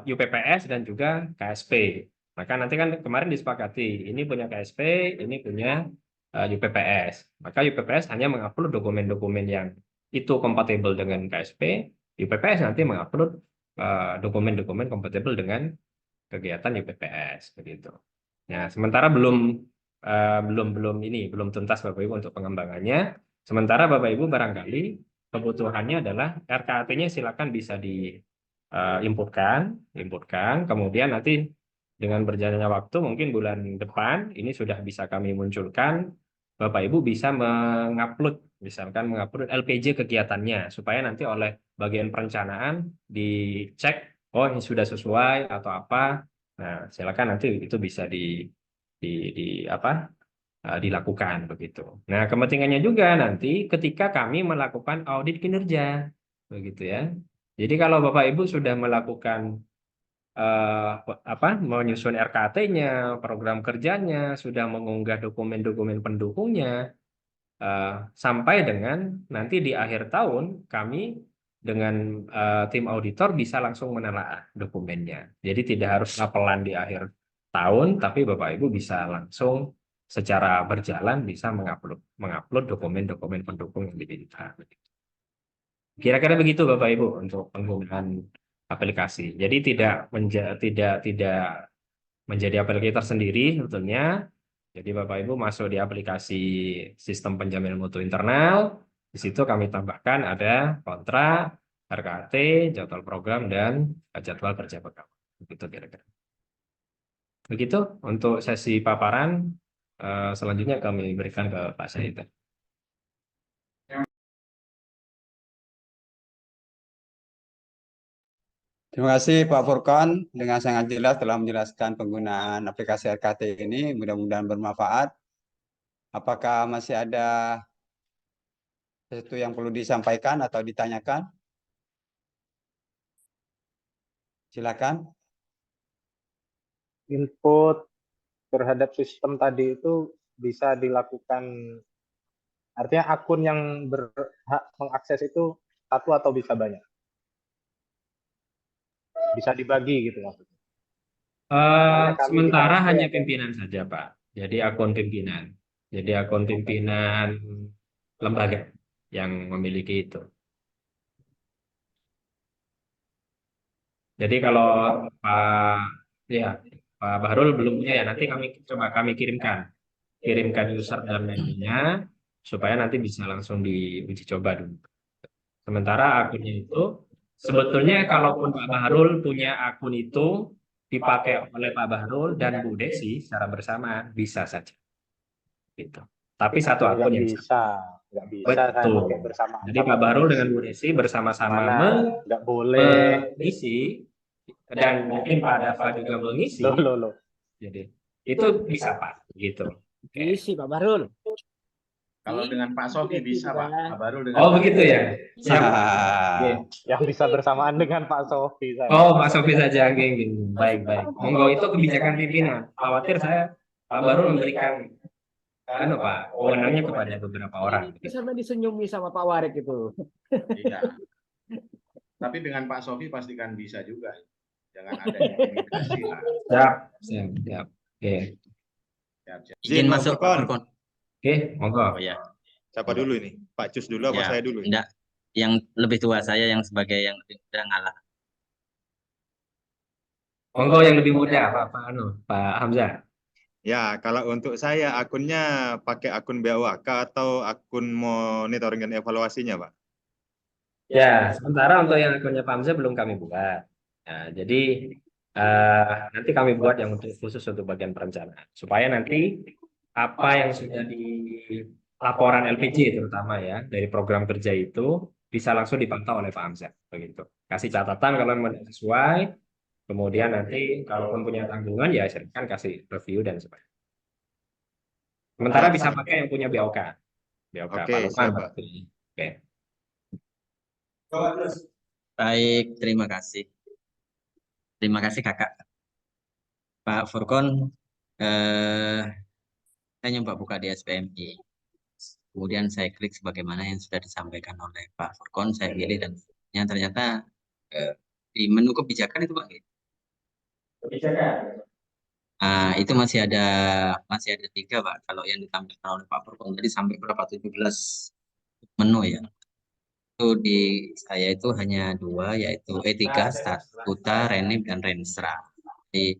[SPEAKER 3] UPPS dan juga KSP. Maka nanti kan kemarin disepakati ini punya KSP, ini punya UPPS. Maka UPPS hanya mengupload dokumen-dokumen yang itu kompatibel dengan KSP, UPPS nanti mengupload dokumen-dokumen kompatibel dengan kegiatan UPPS begitu. Nah, sementara belum tuntas Bapak Ibu untuk pengembangannya. Sementara Bapak Ibu barangkali kebutuhannya adalah RKAT-nya silakan bisa inputkan, kemudian nanti dengan berjalannya waktu mungkin bulan depan ini sudah bisa kami munculkan. Bapak Ibu bisa misalkan mengupload LPJ kegiatannya supaya nanti oleh bagian perencanaan dicek oh ini sudah sesuai atau apa. Nah, silakan nanti itu bisa dilakukan begitu. Nah, kepentingannya juga nanti ketika kami melakukan audit kinerja begitu ya. Jadi kalau Bapak Ibu sudah melakukan menyusun RKT-nya, program kerjanya, sudah mengunggah dokumen-dokumen pendukungnya, sampai dengan nanti di akhir tahun kami dengan tim auditor bisa langsung menelaah dokumennya. Jadi tidak harus laporan di akhir tahun, tapi Bapak Ibu bisa langsung secara berjalan bisa mengupload dokumen-dokumen pendukung yang diminta. Kira-kira begitu Bapak Ibu untuk penggunaan aplikasi. Jadi tidak menjadi aplikasi tersendiri sebetulnya. Jadi Bapak Ibu masuk di aplikasi sistem penjaminan mutu internal. Di situ kami tambahkan ada kontrak, RKT, jadwal program, dan jadwal kerja pegawai. Begitu kira-kira. Begitu untuk sesi paparan. Selanjutnya kami berikan ke Pak Syahid.
[SPEAKER 1] Terima kasih Pak Furkon dengan sangat jelas telah menjelaskan penggunaan aplikasi RKT ini. Mudah-mudahan bermanfaat. Apakah masih ada sesuatu yang perlu disampaikan atau ditanyakan? Silakan.
[SPEAKER 4] Input terhadap sistem tadi itu bisa dilakukan, artinya akun yang berhak mengakses itu satu atau bisa banyak? Bisa dibagi gitu maksudnya.
[SPEAKER 3] Sementara hanya pimpinan saja Pak. Jadi akun pimpinan. Jadi akun pimpinan lembaga yang memiliki itu. Jadi kalau Pak Bahrul belum punya ya nanti kami kirimkan user dan menu-nya supaya nanti bisa langsung diuji coba dulu. Sementara akunnya itu sebetulnya kalaupun Pak Bahrul punya akun itu dipakai oleh Pak Bahrul dan Bu Desi secara bersamaan bisa saja. Gitu. Tapi satu akun yang
[SPEAKER 4] nggak bisa saya
[SPEAKER 3] betul.
[SPEAKER 4] pakai bersamaan.
[SPEAKER 3] Jadi Pak Bahrul dengan Bu Desi bersama-sama
[SPEAKER 4] nggak boleh
[SPEAKER 3] mengisi dan mungkin Pak Dava juga mengisi.
[SPEAKER 4] loh.
[SPEAKER 3] Jadi itu bisa Pak, gitu.
[SPEAKER 5] Isi Pak Bahrul.
[SPEAKER 2] Kalau dengan Pak Sofi bisa Pak. Pak Bahrul dengan
[SPEAKER 3] Oh begitu ya. Siap.
[SPEAKER 4] Yang bisa bersamaan dengan Pak Sofi.
[SPEAKER 3] Oh Pak Sofi saja, geng. Baik. Monggo itu kebijakan pimpinan. Khawatir saya Pak Bahrul memberikan Pak wewenangnya kepada beberapa orang.
[SPEAKER 5] Sampai disenyumi sama Pak Warik itu.
[SPEAKER 2] Iya. Tapi dengan Pak Sofi pastikan bisa juga. Jangan ada intimidasi lah.
[SPEAKER 3] Siap. Oke.
[SPEAKER 2] Siap.
[SPEAKER 6] Izin masuk Pak Furkon.
[SPEAKER 3] Oke, monggo.
[SPEAKER 6] Oh ya.
[SPEAKER 7] Siapa dulu ini? Pak Cus dulu apa
[SPEAKER 6] Ya,
[SPEAKER 7] saya dulu?
[SPEAKER 6] Enggak. Yang lebih tua saya yang sebagai yang lebih muda ngalah.
[SPEAKER 3] Monggo yang lebih muda Pak Hamzah.
[SPEAKER 7] Ya, kalau untuk saya akunnya pakai akun BAWK atau akun monitoring dan evaluasinya, Pak?
[SPEAKER 3] Ya, sementara untuk yang akunnya Pak Hamzah belum kami buat. Nah, jadi nanti kami buat yang khusus untuk bagian perencanaan supaya nanti apa yang sudah di laporan LPJ terutama ya dari program kerja itu bisa langsung dipantau oleh Pak Hamzah begitu. Kasih catatan kalau memang sesuai, kemudian nanti kalaupun punya tanggungan ya silakan kasih review dan sebagainya. Sementara bisa pakai yang punya BOK. BOK
[SPEAKER 7] Oke,
[SPEAKER 3] Pak Lukman
[SPEAKER 7] siap, Pak.
[SPEAKER 3] berarti. Oke.
[SPEAKER 6] Baik, terima kasih. Terima kasih Kakak. Pak Furkon, saya nyoba buka di SPMI. Kemudian saya klik sebagaimana yang sudah disampaikan oleh Pak Furkon, saya pilih dan yang ternyata di menu kebijakan itu Pak. Itu masih ada 3 Pak. Kalau yang ditampilkan oleh Pak Furkon tadi sampai berapa 17 menu ya. Itu di saya itu hanya 2 yaitu E3, Statuta, Renib dan Renstra. Jadi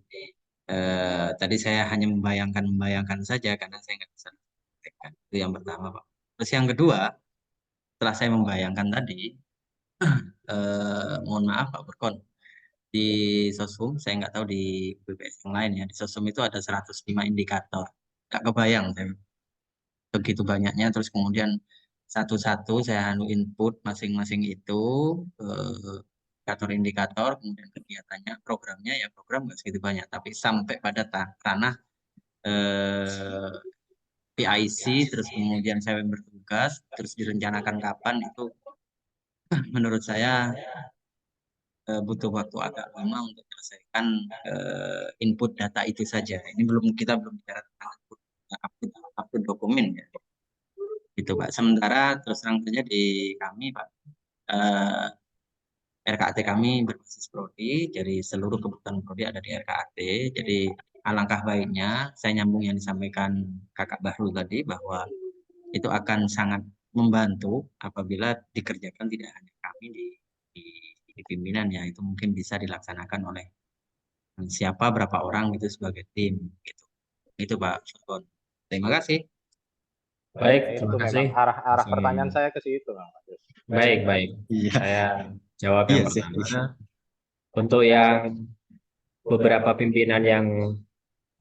[SPEAKER 6] tadi saya hanya membayangkan saja karena saya nggak bisa sampaikan. Itu yang pertama Pak. Terus yang kedua, setelah saya membayangkan tadi, mohon maaf Pak Furkon, di Sosum, saya nggak tahu di BPS yang lain ya, di Sosum itu ada 105 indikator. Nggak kebayang saya begitu banyaknya, terus kemudian satu-satu saya input masing-masing itu indikator, kemudian kegiatannya, programnya ya program nggak segitu banyak, tapi sampai pada ranah PIC, terus kemudian saya bertugas, terus direncanakan kapan itu menurut saya butuh waktu agak lama untuk menyelesaikan input data itu saja. Ini kita belum bicara tentang upload dokumen ya. Itu Pak. Sementara terus terang saja di kami Pak, RKAT kami berbasis prodi, jadi seluruh kebutuhan prodi ada di RKAT. Jadi alangkah baiknya saya nyambung yang disampaikan Kakak Bahrul tadi bahwa itu akan sangat membantu apabila dikerjakan tidak hanya kami di pimpinan ya, itu mungkin bisa dilaksanakan oleh siapa berapa orang gitu sebagai tim gitu. Itu Pak Furkon. Terima kasih.
[SPEAKER 3] Baik,
[SPEAKER 4] Itu
[SPEAKER 3] terima
[SPEAKER 4] memang
[SPEAKER 3] kasih.
[SPEAKER 4] arah pertanyaan saya ke situ, Bang.
[SPEAKER 3] Baik.
[SPEAKER 6] Iya.
[SPEAKER 3] Saya jawab yang
[SPEAKER 6] Iya sih.
[SPEAKER 3] pertama. Untuk yang beberapa pimpinan yang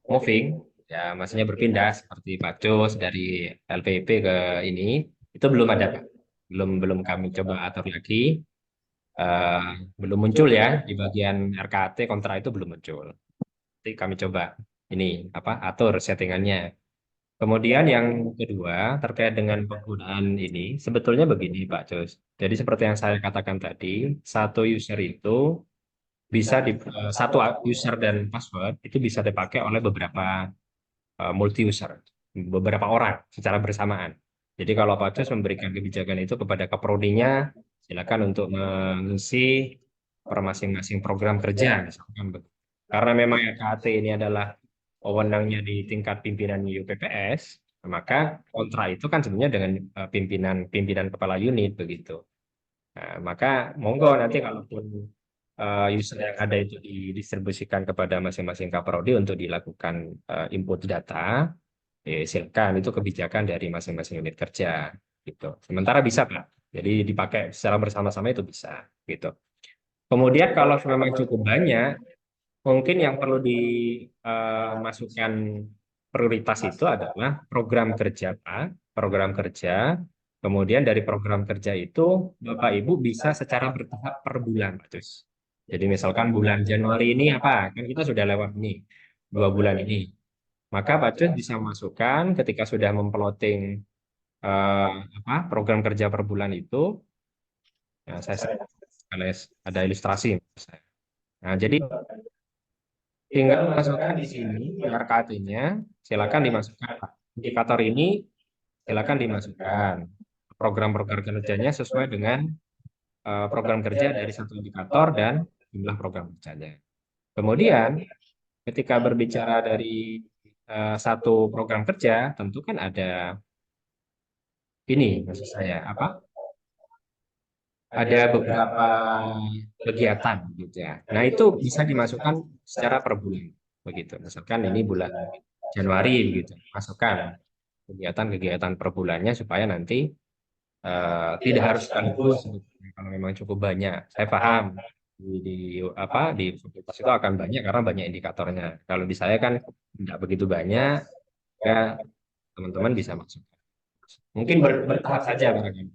[SPEAKER 3] moving, ya maksudnya berpindah seperti Pak Cus dari LPP ke ini, itu belum ada Pak. Belum kami coba atur lagi. Belum muncul ya di bagian RKT kontra itu belum muncul. Nanti kami coba ini atur settingannya. Kemudian yang kedua terkait dengan penggunaan ini sebetulnya begini Pak Cus. Jadi seperti yang saya katakan tadi, satu user itu bisa satu user dan password itu bisa dipakai oleh beberapa multi user, beberapa orang secara bersamaan. Jadi kalau Pak Cus memberikan kebijakan itu kepada keprodinya, silakan untuk mengisi per masing-masing program kerja misalkan begitu. Karena memang RKT ini adalah wewenangnya di tingkat pimpinan UPPS, maka kontra itu kan sebenarnya dengan pimpinan kepala unit begitu. Nah, maka monggo nanti kalaupun user yang ada itu didistribusikan kepada masing-masing kaprodi untuk dilakukan input data, silakan itu kebijakan dari masing-masing unit kerja gitu. Sementara bisa Pak, jadi dipakai secara bersama-sama itu bisa gitu. Kemudian kalau memang cukup banyak, mungkin yang perlu dimasukkan prioritas itu adalah program kerja Pak, program kerja. Kemudian dari program kerja itu Bapak Ibu bisa secara bertahap per bulan Pak Cus. Jadi misalkan bulan Januari ini apa? Kan kita sudah lewat nih 2 bulan ini. Maka Pak Cus bisa masukkan ketika sudah memploting program kerja per bulan itu. Ya, saya ada ilustrasi. Nah, jadi tinggal masukkan di sini RKT-nya, silakan dimasukkan. Indikator ini silakan dimasukkan. Program-program kerjanya sesuai dengan program kerja dari satu indikator dan jumlah program kerjanya. Kemudian ketika berbicara dari satu program kerja, tentu kan ada ini maksud saya ada beberapa kegiatan gitu ya. Nah, itu bisa dimasukkan secara per bulan begitu. Misalkan ini bulan Januari begitu, masukkan kegiatan-kegiatan per bulannya supaya nanti tidak harus sekaligus kalau memang cukup banyak. Saya paham di fakultas itu akan banyak karena banyak indikatornya. Kalau di saya kan tidak begitu banyak, ya teman-teman bisa masuk. Mungkin bertahap saja barangkali.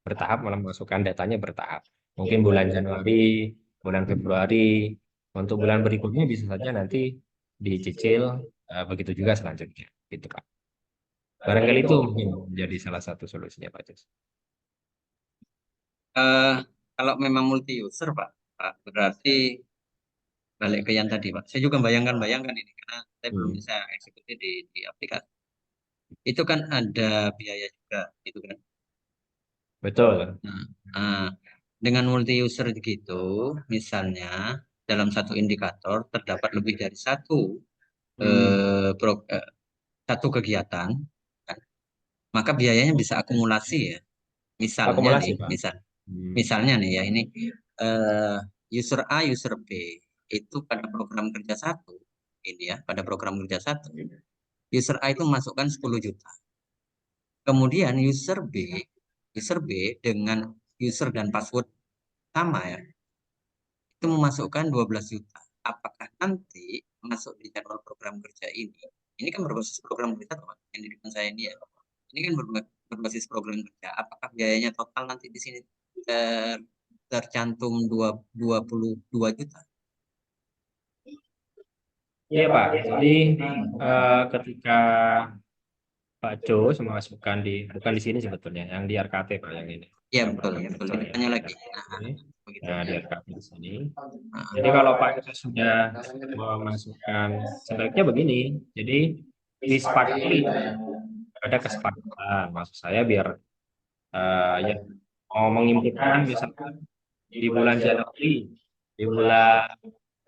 [SPEAKER 3] Bertahap memasukkan datanya bertahap. Mungkin bulan Januari, bulan Februari, untuk bulan berikutnya bisa saja nanti dicicil, begitu juga selanjutnya, gitu Pak. Barangkali itu mungkin menjadi salah satu solusinya Pak Jus.
[SPEAKER 6] Kalau memang multi user Pak, berarti balik ke yang tadi Pak. Saya juga bayangkan ini karena saya belum bisa eksekusi di aplikasi. Itu kan ada biaya juga, gitu kan.
[SPEAKER 3] Betul.
[SPEAKER 6] Nah, dengan multi user gitu, misalnya dalam satu indikator terdapat lebih dari satu kegiatan, kan, maka biayanya bisa akumulasi ya. Misalnya
[SPEAKER 3] Akumulasi,
[SPEAKER 6] nih,
[SPEAKER 3] Pak.
[SPEAKER 6] misalnya nih ya ini user A, user B itu pada program kerja satu, ini ya pada program kerja satu, user A itu memasukkan 10 juta. Kemudian user B dengan user dan password sama ya, itu memasukkan 12 juta. Apakah nanti masuk di jadwal program kerja ini kan berbasis program kerja teman yang di depan saya ini ya. Ini kan berbasis program kerja. Apakah biayanya total nanti di sini tercantum 22 juta?
[SPEAKER 3] Iya Pak, jadi ketika Pak Jos memasukkan bukan di sini sebetulnya, yang di RKT Pak yang ini.
[SPEAKER 6] Iya
[SPEAKER 3] Yang
[SPEAKER 6] betul,
[SPEAKER 3] program
[SPEAKER 6] betul.
[SPEAKER 3] kerja
[SPEAKER 6] Tanya
[SPEAKER 3] yang
[SPEAKER 6] lagi.
[SPEAKER 3] begitu. Nah, di RKT di sini. Jadi kalau Pak Jos sudah memasukkan, sebaiknya begini. Jadi disepakati, ada kesepakatan. Maksud saya biar ya mau menginputkan misalkan di bulan Januari, di bulan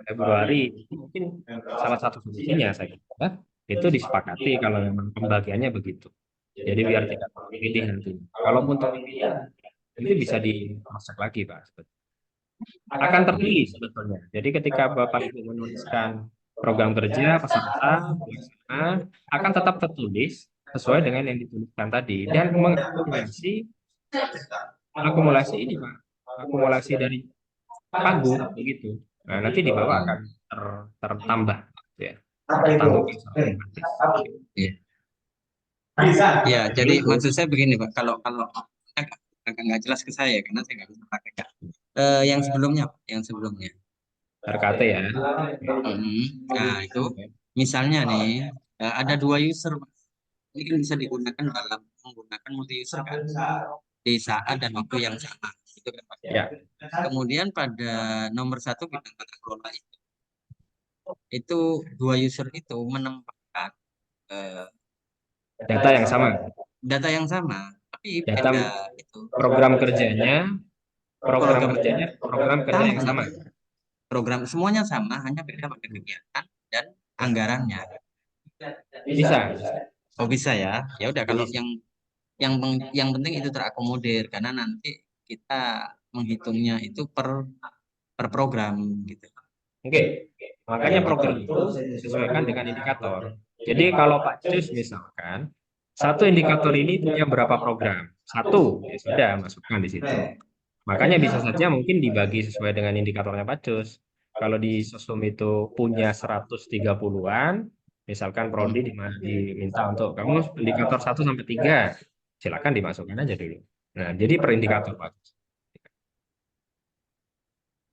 [SPEAKER 3] Februari, mungkin salah satu solusinya saya kira itu disepakati kalau memang pembagiannya begitu. Jadi biar tidak terpilih nanti. Kalaupun terpilih, itu bisa diproses lagi Pak. Akan terpilih sebetulnya. Jadi ketika Bapak Ibu menuliskan program kerja peserta pelaksana akan tetap tertulis sesuai dengan yang dituliskan tadi dan akumulasi ini Pak, akumulasi dari pagu begitu. Nah, nanti di bawah akan tertambah ya. Tertambah.
[SPEAKER 6] Ya, jadi maksud saya begini Pak, kalau agak nggak jelas ke saya karena saya nggak bisa pakai Kak. Yang sebelumnya.
[SPEAKER 3] RKT ya.
[SPEAKER 6] Nah, itu misalnya nih ada 2 user Pak. Ini kan bisa digunakan dalam menggunakan multi user kan di saat dan waktu yang sama. Gitu kan Pak.
[SPEAKER 3] Ya.
[SPEAKER 6] Kemudian pada nomor 1 bidang tata kelola itu 2 user itu menempatkan
[SPEAKER 3] data yang sama.
[SPEAKER 6] Tapi
[SPEAKER 3] data
[SPEAKER 6] beda itu.
[SPEAKER 3] program kerja yang sama.
[SPEAKER 6] Program semuanya sama, hanya beda pada kegiatan dan anggarannya.
[SPEAKER 3] Bisa.
[SPEAKER 6] Oh bisa ya. Ya udah kalau yang penting itu terakomodir karena nanti kita menghitungnya itu per program gitu.
[SPEAKER 3] Oke. Makanya program itu disesuaikan dengan indikator. Jadi kalau Pak Cus misalkan satu indikator ini punya berapa program? Satu, ya sudah masukkan di situ. Makanya bisa saja mungkin dibagi sesuai dengan indikatornya Pak Cus. Kalau di Sosum itu punya 130-an, misalkan prodi diminta untuk kamu indikator 1 sampai 3, silakan dimasukkan aja dulu. Nah, jadi per indikator Pak.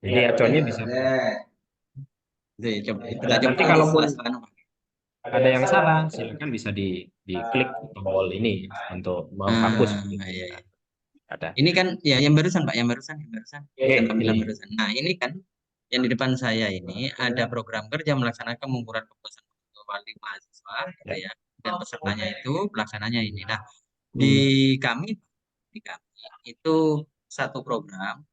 [SPEAKER 3] Jadi acuannya bisa. Nanti kalaupun ada yang salah, silakan bisa diklik tombol ini untuk menghapus. Ada.
[SPEAKER 6] Ini kan ya yang barusan Pak, yang barusan tampilan barusan. Nah, ini kan yang di depan saya ini ada program kerja melaksanakan pengukuran kepuasan wali mahasiswa gitu ya. Dan pesertanya itu pelaksananya ini. Nah, di kami itu satu program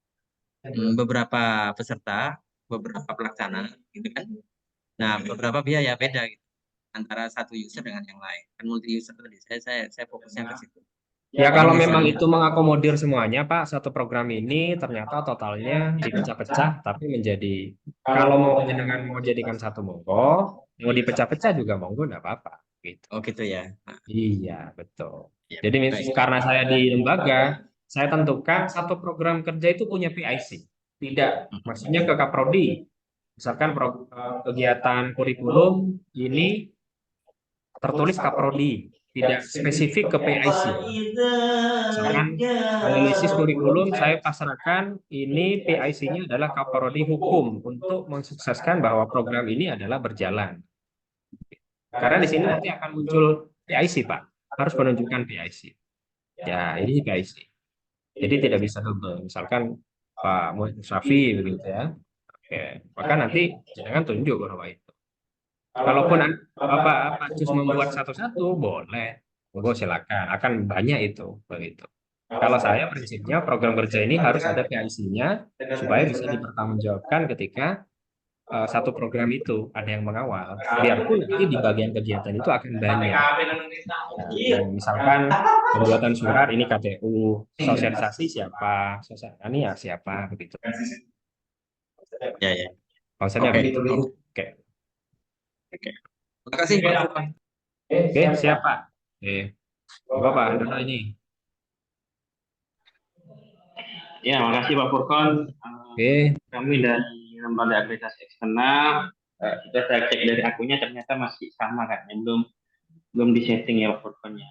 [SPEAKER 6] beberapa peserta, beberapa pelaksana gitu kan. Nah, beberapa biaya beda gitu antara satu user dengan yang lain. Kan multi user tadi saya fokusnya ke situ.
[SPEAKER 3] Ya kalau memang itu mengakomodir semuanya Pak, satu program ini ternyata totalnya dipecah-pecah tapi menjadi kalau mau jadikan satu monggo, mau dipecah-pecah juga monggo enggak apa-apa gitu.
[SPEAKER 6] Oh gitu ya.
[SPEAKER 3] Iya, betul. Jadi karena saya di lembaga, saya tentukan satu program kerja itu punya PIC. Tidak, maksudnya ke Kaprodi. Misalkan kegiatan kurikulum ini tertulis Kaprodi, tidak spesifik ke PIC. Misalkan analisis kurikulum saya pasrahkan ini PIC-nya adalah Kaprodi Hukum untuk mensukseskan bahwa program ini adalah berjalan. Karena di sini nanti akan muncul PIC, Pak. harus menunjukkan PIC. Ya, ini PIC. Jadi tidak bisa double. Misalkan Pak Musrafi begitu ya. Oke, maka nanti jangan tunjuk bahwa itu. Kalaupun Pak Cus membuat satu-satu, boleh. Monggo silakan. Akan banyak itu begitu. Kalau saya prinsipnya program kerja ini harus ada PIC-nya supaya bisa dipertanggungjawabkan ketika satu program itu ada yang mengawal. Biarpun nanti di bagian kegiatan itu akan banyak. Yang misalkan pembuatan surat ini KTU, sosialisasi siapa, sosialisasi ya siapa begitu.
[SPEAKER 6] Ya, ya.
[SPEAKER 3] Konsepnya
[SPEAKER 6] Oke.
[SPEAKER 3] begitu. Oke.
[SPEAKER 6] Terima kasih, Pak Furkon.
[SPEAKER 3] Oke, siapa? Coba Pak Handono ini.
[SPEAKER 8] Ya, makasih Pak Furkon.
[SPEAKER 3] Oke.
[SPEAKER 8] Kami dari lembaga akreditasi eksternal, kita saya cek dari akunnya ternyata masih sama kan, belum disetting ya Pak Furkonnya.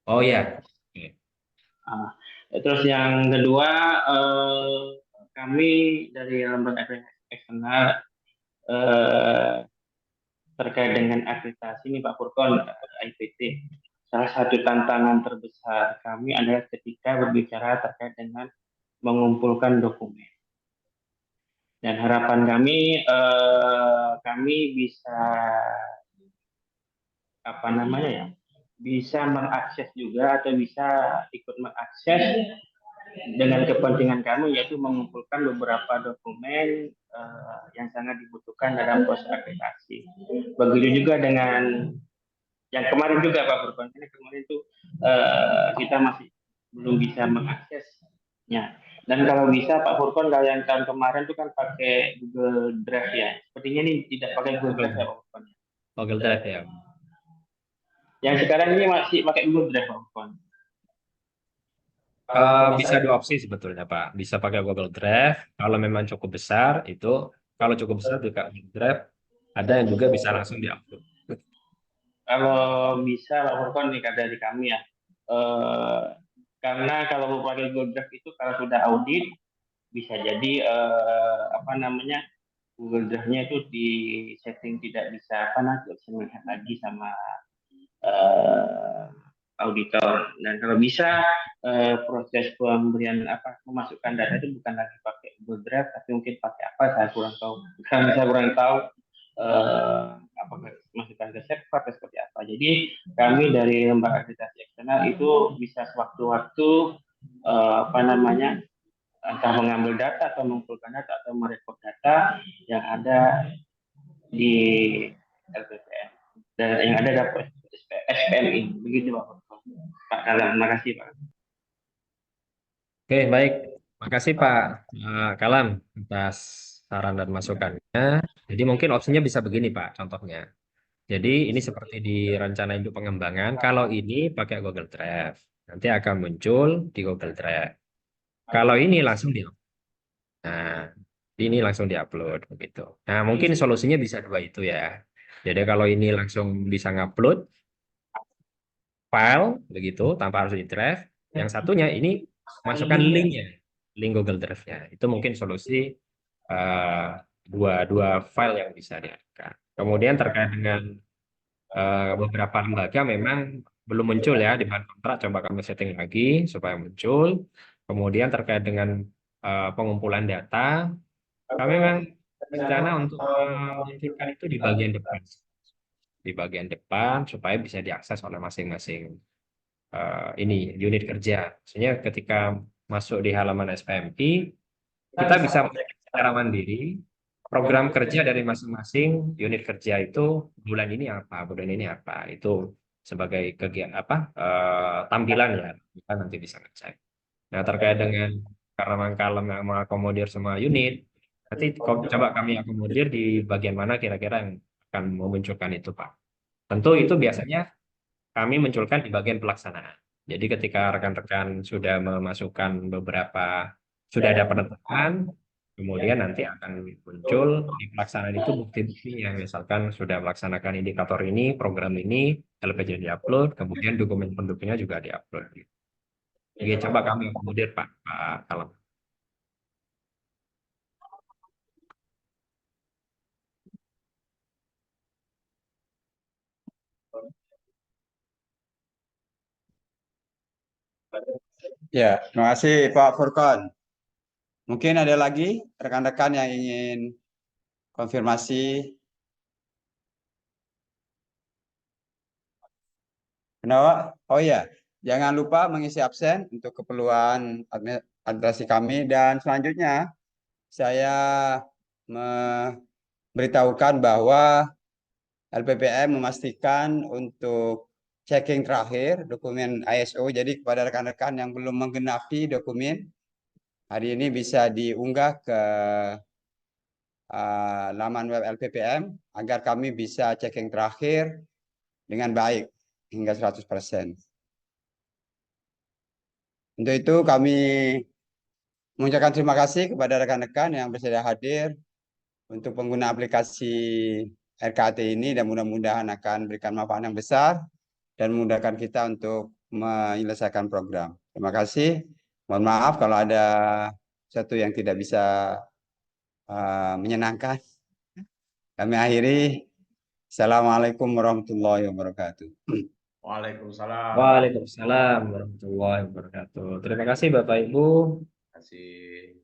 [SPEAKER 3] Oh ya. Oke.
[SPEAKER 8] Terus yang kedua, kami dari lembaga akreditasi eksternal terkait dengan akreditasi ini Pak Furkon, IPT. Salah satu tantangan terbesar kami adalah ketika berbicara terkait dengan mengumpulkan dokumen. Dan harapan kami bisa bisa mengakses juga atau bisa ikut mengakses dengan kepentingan kami, yaitu mengumpulkan beberapa dokumen yang sangat dibutuhkan dalam proses akreditasi. Begitu juga dengan yang kemarin juga Pak Furkon, ini kemarin itu kita masih belum bisa mengaksesnya. Dan kalau bisa Pak Furkon, kalau yang tahun kemarin itu kan pakai Google Drive ya. Sepertinya ini tidak pakai Google Drive ya Pak Furkon.
[SPEAKER 3] Google Drive ya.
[SPEAKER 8] Yang sekarang ini masih pakai Google Drive Pak Furkon.
[SPEAKER 3] Bisa dua opsi sebetulnya Pak. Bisa pakai Google Drive. Kalau memang cukup besar itu, kalau cukup besar juga Google Drive. Ada yang juga bisa langsung diupload.
[SPEAKER 8] Kalau bisa Pak Furkon nih dari kami ya. Karena kalau mau pakai Google Drive itu kalau sudah audit bisa jadi Google Drive-nya itu di setting tidak bisa melihat lagi sama auditor. Dan kalau bisa proses pemberian memasukkan data itu bukan lagi pakai Google Drive, tapi mungkin pakai apa saya kurang tahu. Saya kurang tahu apakah masukkan ke server atau seperti apa. Jadi kami dari lembaga akreditasi eksternal itu bisa sewaktu-waktu entah mengambil data atau mengumpulkan data atau merekod data yang ada di LPPN dan yang ada dapat SPM ini. Begitu Pak Kalam. Terima kasih Pak.
[SPEAKER 3] Oke, baik. Makasih Pak Kalam atas saran dan masukannya. Jadi mungkin opsinya bisa begini Pak, contohnya. Jadi ini seperti di rencana induk pengembangan. Kalau ini pakai Google Drive, nanti akan muncul di Google Drive. Kalau ini langsung di, nah ini langsung diupload begitu. Nah mungkin solusinya bisa dua itu ya. Jadi kalau ini langsung bisa ngupload file begitu tanpa harus di drive. Yang satunya ini masukkan linknya, link Google Drive-nya. Itu mungkin solusi dua file yang bisa diangkat. Kemudian terkait dengan beberapa lembaga memang belum muncul ya di bahan kontrak, coba kami setting lagi supaya muncul. Kemudian terkait dengan pengumpulan data, kami memang rencana untuk memunculkan itu di bagian depan. Di bagian depan supaya bisa diakses oleh masing-masing ini unit kerja. Maksudnya ketika masuk di halaman SPMI, kita bisa melihat secara mandiri program kerja dari masing-masing unit kerja itu bulan ini apa, bulan ini apa. Itu sebagai kegiatan tampilan ya, kita nanti bisa ngecek. Nah, terkait dengan karena kalem yang mengakomodir semua unit, nanti coba kami akomodir di bagian mana kira-kira yang akan memunculkan itu, Pak. Tentu itu biasanya kami munculkan di bagian pelaksanaan. Jadi ketika rekan-rekan sudah memasukkan sudah ada penetapan, kemudian nanti akan muncul di pelaksanaan itu bukti-bukti yang misalkan sudah melaksanakan indikator ini, program ini, LPJ diupload, kemudian dokumen pendukungnya juga diupload. Jadi coba kami akomodir Pak Kalam.
[SPEAKER 1] Ya, terima kasih Pak Furkon. Mungkin ada lagi rekan-rekan yang ingin konfirmasi. Kenapa? Oh ya, jangan lupa mengisi absen untuk keperluan administrasi kami. Dan selanjutnya saya memberitahukan bahwa LPPM memastikan untuk checking terakhir dokumen ISO. Jadi kepada rekan-rekan yang belum menggenapi dokumen, hari ini bisa diunggah ke laman web LPPM agar kami bisa checking terakhir dengan baik hingga 100%. Untuk itu kami mengucapkan terima kasih kepada rekan-rekan yang bersedia hadir untuk pengguna aplikasi RKT ini dan mudah-mudahan akan berikan manfaat yang besar dan memudahkan kita untuk menyelesaikan program. Terima kasih. Mohon maaf kalau ada sesuatu yang tidak bisa menyenangkan. Kami akhiri. Assalamualaikum warahmatullahi wabarakatuh.
[SPEAKER 2] Waalaikumsalam.
[SPEAKER 3] Waalaikumsalam warahmatullahi wabarakatuh. Terima kasih Bapak Ibu.
[SPEAKER 2] Terima kasih.